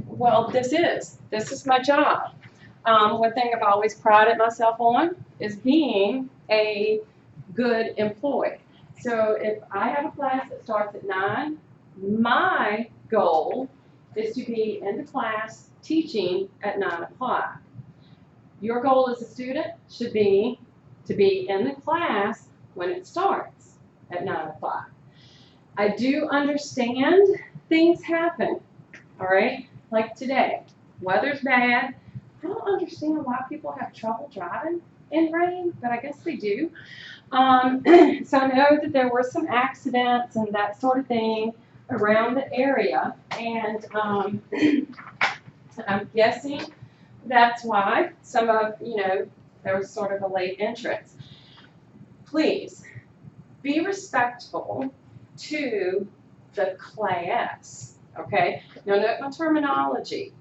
Well, this is my job. One thing I've always prided myself on is being a good employee. So if I have a class that starts at 9, my goal is to be in the class teaching at 9 o'clock. Your goal as a student should be to be in the class when it starts at 9 o'clock. I do understand things happen, all right? Like today, weather's bad. I don't understand why people have trouble driving in rain, but I guess they do. So I know that there were some accidents and that sort of thing around the area, and I'm guessing that's why some of, there was sort of a late entrance. Please be respectful to the class, okay? Now note my terminology.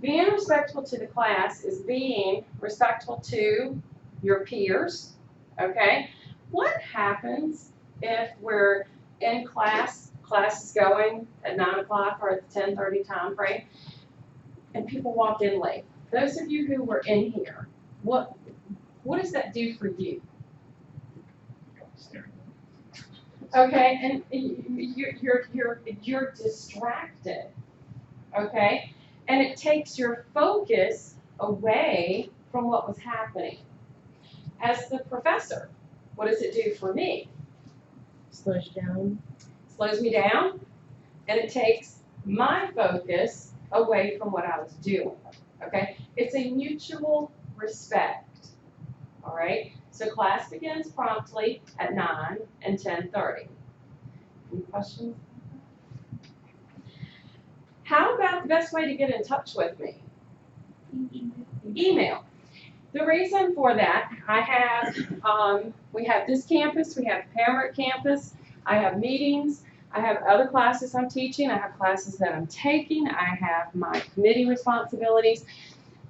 Being respectful to the class is being respectful to your peers, okay? What happens if we're in class is going at 9 o'clock or at the 10:30 time frame, and people walk in late? Those of you who were in here, what does that do for you? Okay, and you're distracted, okay? And it takes your focus away from what was happening. As the professor, what does it do for me? Slows you down. Slows me down, and it takes my focus away from what I was doing, okay? It's a mutual respect, all right? So class begins promptly at 9 and 10:30. Any questions? How about the best way to get in touch with me? Email. The reason for that, we have this campus, we have Pembroke campus, I have meetings, I have other classes I'm teaching, I have classes that I'm taking, I have my committee responsibilities.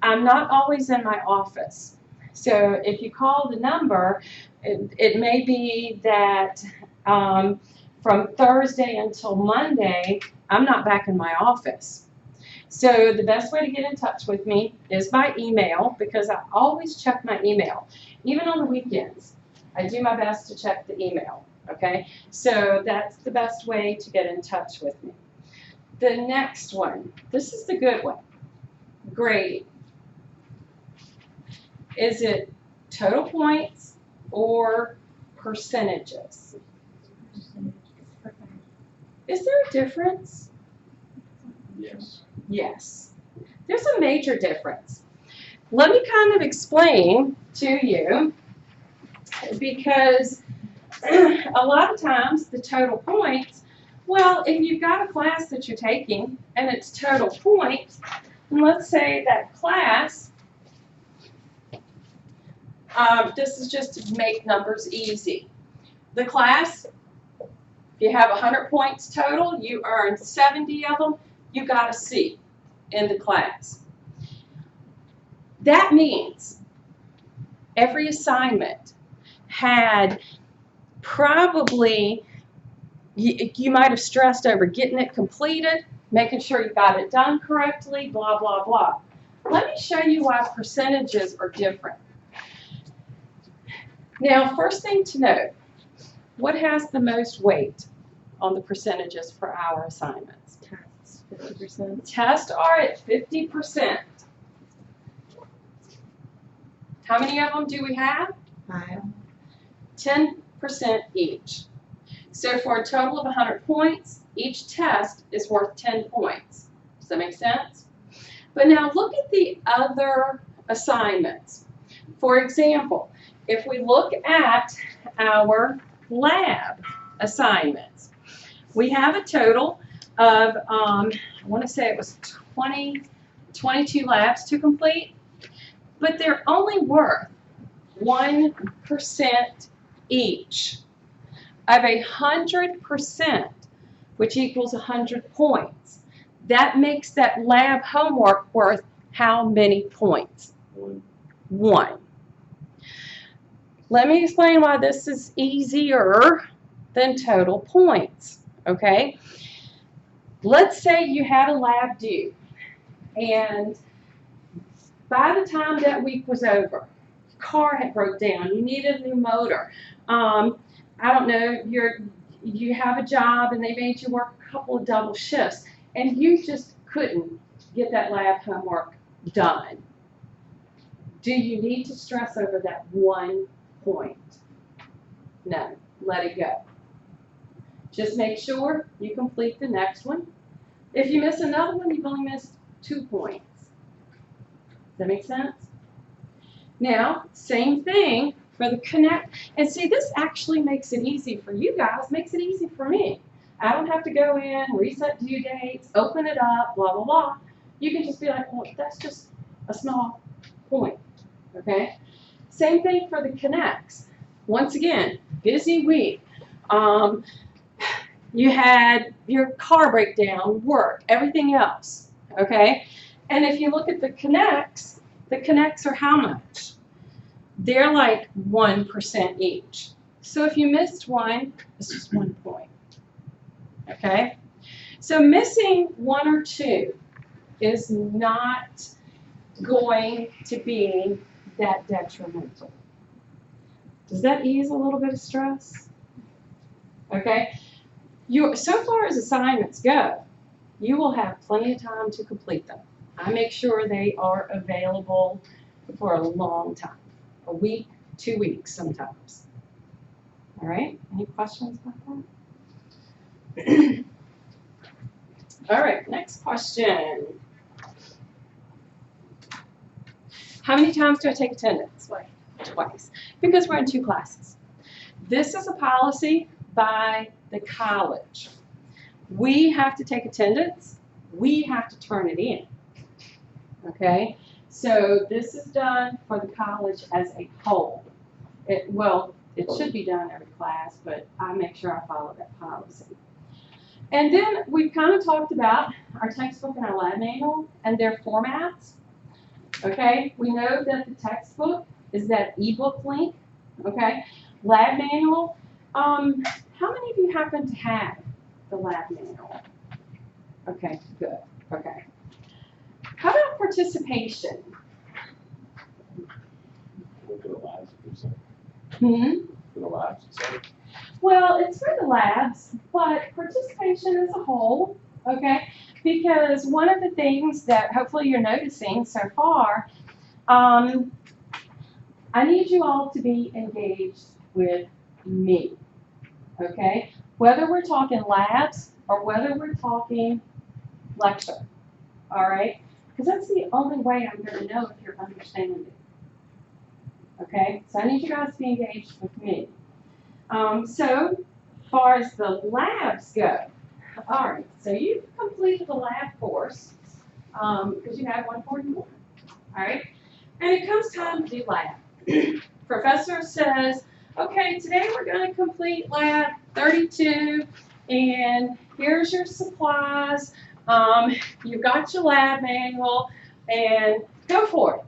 I'm not always in my office. So if you call the number, it may be that from Thursday until Monday, I'm not back in my office. So the best way to get in touch with me is by email, because I always check my email. Even on the weekends, I do my best to check the email, okay? So that's the best way to get in touch with me. The next one, this is the good one, grading. Is it total points or percentages? Is there a difference? Yes. Yes. There's a major difference. Let me kind of explain to you, because a lot of times the total points, well, if you've got a class that you're taking and it's total points, and let's say that class, this is just to make numbers easy. The class, if you have 100 points total, you earn 70 of them, you got a C in the class. That means every assignment had probably, you might have stressed over getting it completed, making sure you got it done correctly, blah, blah, blah. Let me show you why percentages are different. Now, first thing to note, what has the most weight on the percentages for our assignments? Tests, 50%. Tests are at 50%. How many of them do we have? 5. 10% each. So for a total of 100 points, each test is worth 10 points. Does that make sense? But now look at the other assignments. For example, if we look at our lab assignments, we have a total of, I want to say it was 22 labs to complete, but they're only worth 1% each of 100%, which equals 100 points. That makes that lab homework worth how many points? 1. Let me explain why this is easier than total points, okay? let's say you had a lab due, and by the time that week was over, car had broke down, you needed a new motor. I don't know, you have a job and they made you work a couple of double shifts, and you just couldn't get that lab homework done. Do you need to stress over that one point? No, let it go. Just make sure you complete the next one. If you miss another one, you've only missed 2 points. Does that make sense? Now, same thing for the connect. And see, this actually makes it easy for you guys, makes it easy for me. I don't have to go in, reset due dates, open it up, blah, blah, blah. You can just be like, well, that's just a small point, okay? Same thing for the connects. Once again, busy week. You had your car breakdown, work, everything else, okay? And if you look at the connects are how much? They're like 1% each. So if you missed one, it's just 1 point, okay? So missing 1 or 2 is not going to be that detrimental. Does that ease a little bit of stress? Okay? So far as assignments go, you will have plenty of time to complete them. I make sure they are available for a long time, a week, 2 weeks sometimes. All right, any questions about that? All right, next question. How many times do I take attendance? Twice, because we're in 2 classes. This is a policy by the college. We have to take attendance. We have to turn it in. Okay, so this is done for the college as a whole. It should be done every class, but I make sure I follow that policy. And then we've kind of talked about our textbook and our lab manual and their formats. Okay, we know that the textbook is that ebook link. Okay, lab manual. How many of you happen to have the lab manual? Okay, good. Okay. How about participation? For the labs, you said. For the labs, you said. Well, it's for the labs, but participation as a whole, okay? Because one of the things that hopefully you're noticing so far, I need you all to be engaged with me, okay? Whether we're talking labs or whether we're talking lecture, all right? Because that's the only way I'm going to know if you're understanding. Okay, so I need you guys to be engaged with me. So, far as the labs go, all right, so you've completed the lab course because you have 141, all right? And it comes time to do lab. Professor says, okay, today we're going to complete lab 32, and here's your supplies. You've got your lab manual, and go for it.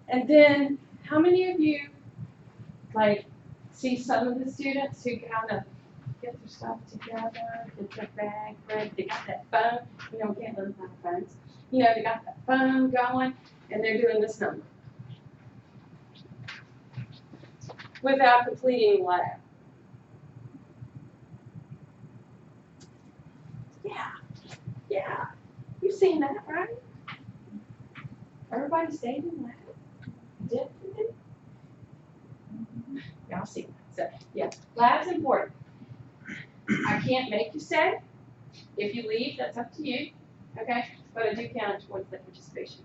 And then, how many of you, like, see some of the students who kind of get their stuff together, get their bag ready, they got that phone, you know, we can't live without phones. You know, they got that phone going, and they're doing this number without completing lab. Yeah, you've seen that, right? Everybody stayed in lab. Did. Y'all see that. So, yeah, lab's important. I can't make you stay. If you leave, that's up to you. Okay? But I do count towards the participation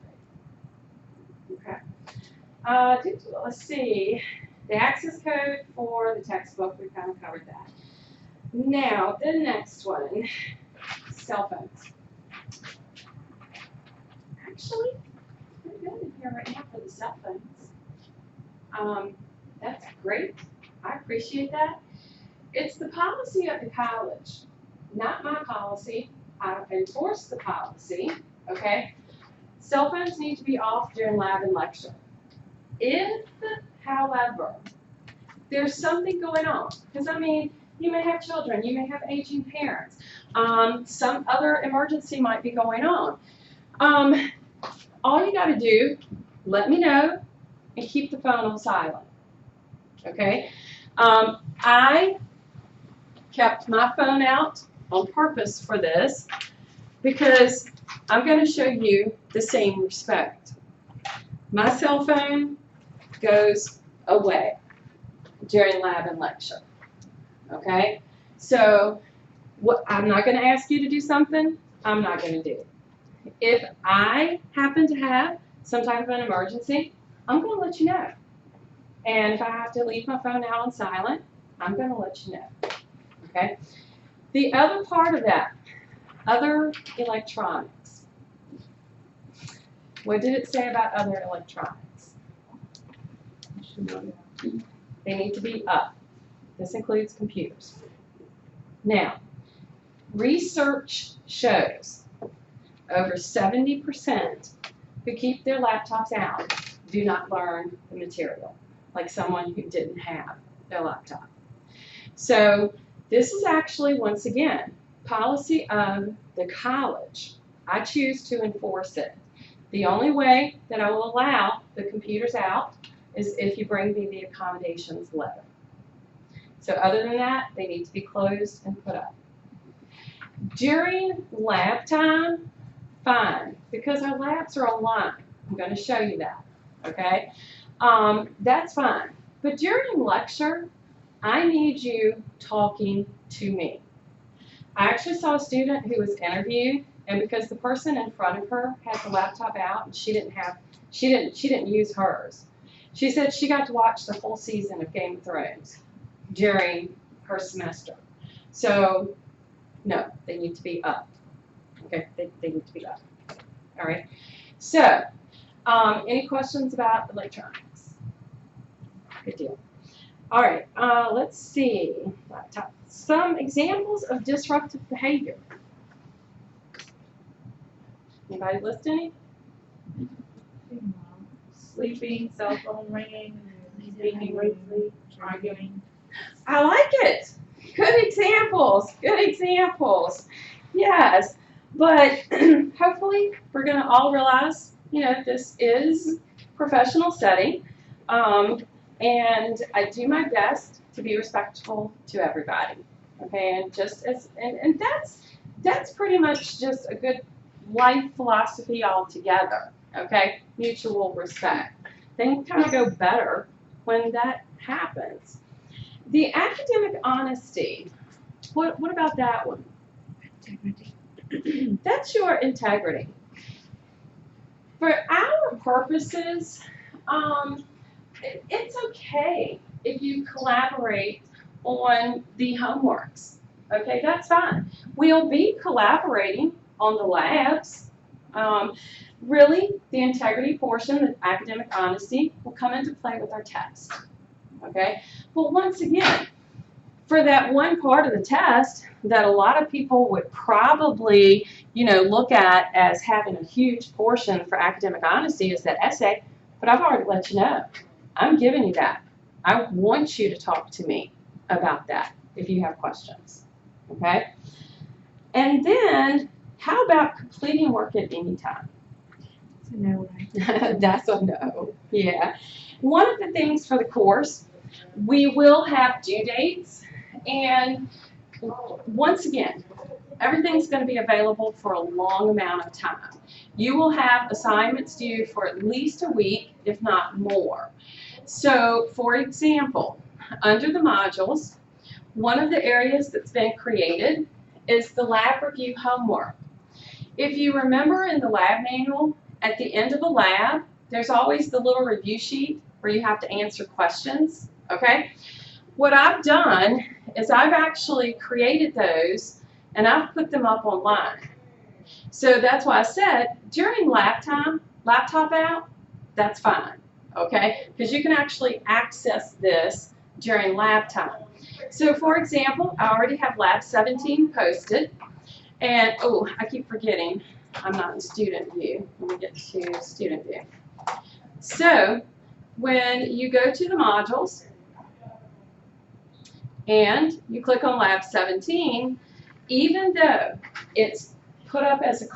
rate. Okay. Let's see. The access code for the textbook, we kind of covered that. Now, the next one, cell phones. Actually, pretty good in here right now for the cell phones. That's great. I appreciate that. It's the policy of the college, not my policy. I enforce the policy, okay? Cell phones need to be off during lab and lecture. If, however, there's something going on, because I mean, you may have children, you may have aging parents. Some other emergency might be going on. All you got to do, let me know and keep the phone on silent. Okay? I kept my phone out on purpose for this because I'm going to show you the same respect. My cell phone goes away during lab and lecture. Okay? So I'm not going to ask you to do something I'm not going to do. If I happen to have some type of an emergency, I'm going to let you know. And if I have to leave my phone out on silent, I'm going to let you know. Okay? The other part of that, other electronics. What did it say about other electronics? They need to be up. This includes computers. Now, research shows over 70% who keep their laptops out do not learn the material, like someone who didn't have their laptop. So this is actually, once again, policy of the college. I choose to enforce it. The only way that I will allow the computers out is if you bring me the accommodations letter. So other than that, they need to be closed and put up. During lab time, fine, because our labs are online. I'm going to show you that, okay? That's fine. But during lecture, I need you talking to me. I actually saw a student who was interviewed, and because the person in front of her had the laptop out, and she didn't use hers. She said she got to watch the whole season of Game of Thrones during her semester. So, no, they need to be up. Okay, they need to be up. All right. So, any questions about electronics? Good deal. All right, let's see. Laptop. Some examples of disruptive behavior. Anybody list any? Sleeping, cell phone ringing, speaking rudely, arguing. I like it. Good examples. Good examples. Yes. But hopefully we're going to all realize, this is professional setting. And I do my best to be respectful to everybody. Okay, and that's pretty much just a good life philosophy altogether. Okay, mutual respect. Things kind of go better when that happens. The academic honesty. What about that one? Integrity. That's your integrity. For our purposes, it's okay if you collaborate on the homeworks. Okay, that's fine. We'll be collaborating on the labs. Really, the integrity portion, the academic honesty, will come into play with our test. Okay, but once again, for that one part of the test that a lot of people would probably, look at as having a huge portion for academic honesty is that essay, but I've already let you know. I'm giving you that. I want you to talk to me about that if you have questions. Okay? And then, how about completing work at any time? That's a no, right? That's a no. Yeah. One of the things for the course, we will have due dates. And once again, everything's going to be available for a long amount of time. You will have assignments due for at least a week, if not more. So, for example, under the modules, one of the areas that's been created is the lab review homework. If you remember in the lab manual, at the end of the lab, there's always the little review sheet where you have to answer questions, okay? What I've done is I've actually created those and I've put them up online. So that's why I said during lab time, laptop out, that's fine, okay? Because you can actually access this during lab time. So for example, I already have lab 17 posted. And, oh, I keep forgetting, I'm not in student view. Let me get to student view. So when you go to the modules and you click on lab 17, even though it's put up as a